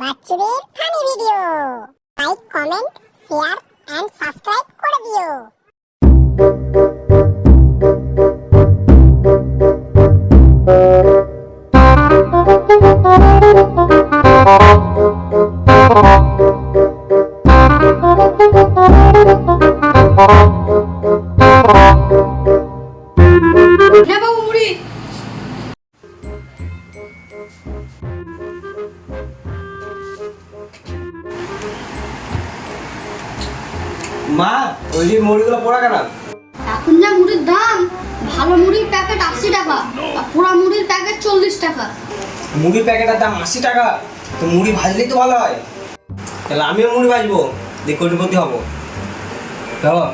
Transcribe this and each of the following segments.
বাচ্চুদের funny video. Like, comment, share and subscribe করে দিও। হ্যাঁ বাবু, মুড়ি। মা, ওই যে মুড়িগুলো পোড়া কেন? এখন যা মুড়ির দাম, ভালো মুড়ির প্যাকেট 80 টাকা আর পোড়া মুড়ির প্যাকেট 40 টাকা। মুড়ির প্যাকেটের দাম 80 টাকা, তো মুড়ি ভাজলেই তো ভালো হয়। তাহলে আমিও মুড়ি ভাজবো, দিয়ে কোটিপতি হবো। চলো।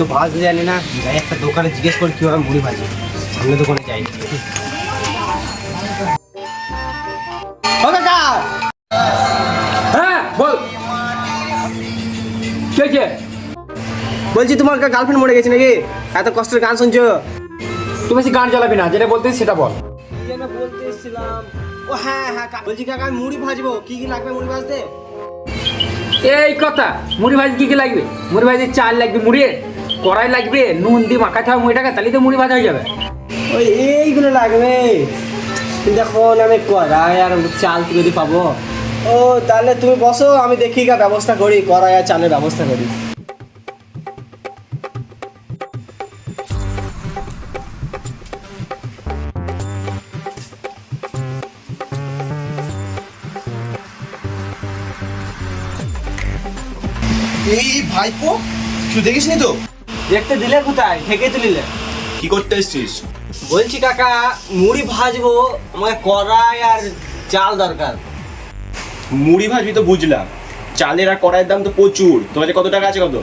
তো ভাজতে জানি না, যাই একটা দোকানে জিজ্ঞেস করি কিভাবে মুড়ি ভাজি। সামনে দোকানে যাই। ও কাকা! হ্যাঁ বল, কে বলছি তোমার গার্লফ্রেন্ড মরে গেছে নাকি? এত কষ্টের গান শুনছো? তুমি বেশি গান চালাবি না, যেটা বলতে সেটা বল। যেন বলতে এসেছিলাম, ও হ্যাঁ, বলছি কাকা আমি মুড়ি ভাজবো, কি কি লাগবে মুড়ি ভাজতে? এই কথা, মুড়ি ভাজি কি লাগবে? মুড়ি ভাজি চাল লাগবে, মুড়ি কড়াই লাগবে, নুন দিয়ে মাখাতে হবে মুড়িটাকে, তাহলেই তো মুড়ি ভাজা হয়ে যাবে। ওই এইগুলো লাগবে, কিন্তু এখন আমি কড়াই আর চাল কি যদি পাবো? ও তাহলে তুমি বসো, আমি দেখি ব্যবস্থা করি, কড়াই আর চালের ব্যবস্থা করি। এই ভাইপো, তুই দেখিসনি তো? দেখতে দিলে কোথায়, থেকে তুলিলে? কি করতে এসছিস? বলছি কাকা মুড়ি ভাজবো, আমাকে কড়াই আর চাল দরকার। মুড়ি ভাজবি তো বুঝলাম, চালের আর কড়াইয়ের দাম তো প্রচুর। তোমার কাছে কত টাকা আছে? কত?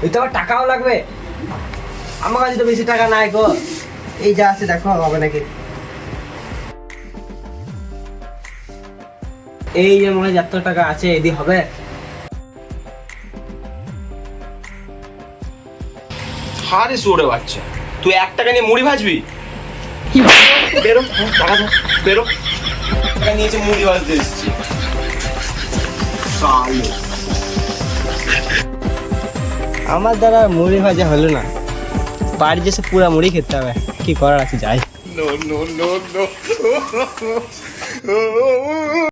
ওই তো আবার টাকাও লাগবে, আমার কাছে তো বেশি টাকা নাই গো। এই যা আছে দেখো, হবে নাকি? এই যে মনে হয় যত টাকা আছে, এদি হবে? আরে সোরে বাচ্চা, তুই 1 টাকা নিয়ে মুড়ি ভাজবি? বেরো, টাকা দাও, বেরো। টাকা নিয়েছে মুড়ি ভাজতে এসছি। সালো। আমার দ্বারা মুড়ি ভাজা হলো না, বাড়ি যেসে পুরা মুড়ি খেতে হবে। কি করার আছে, যাই। No no no no.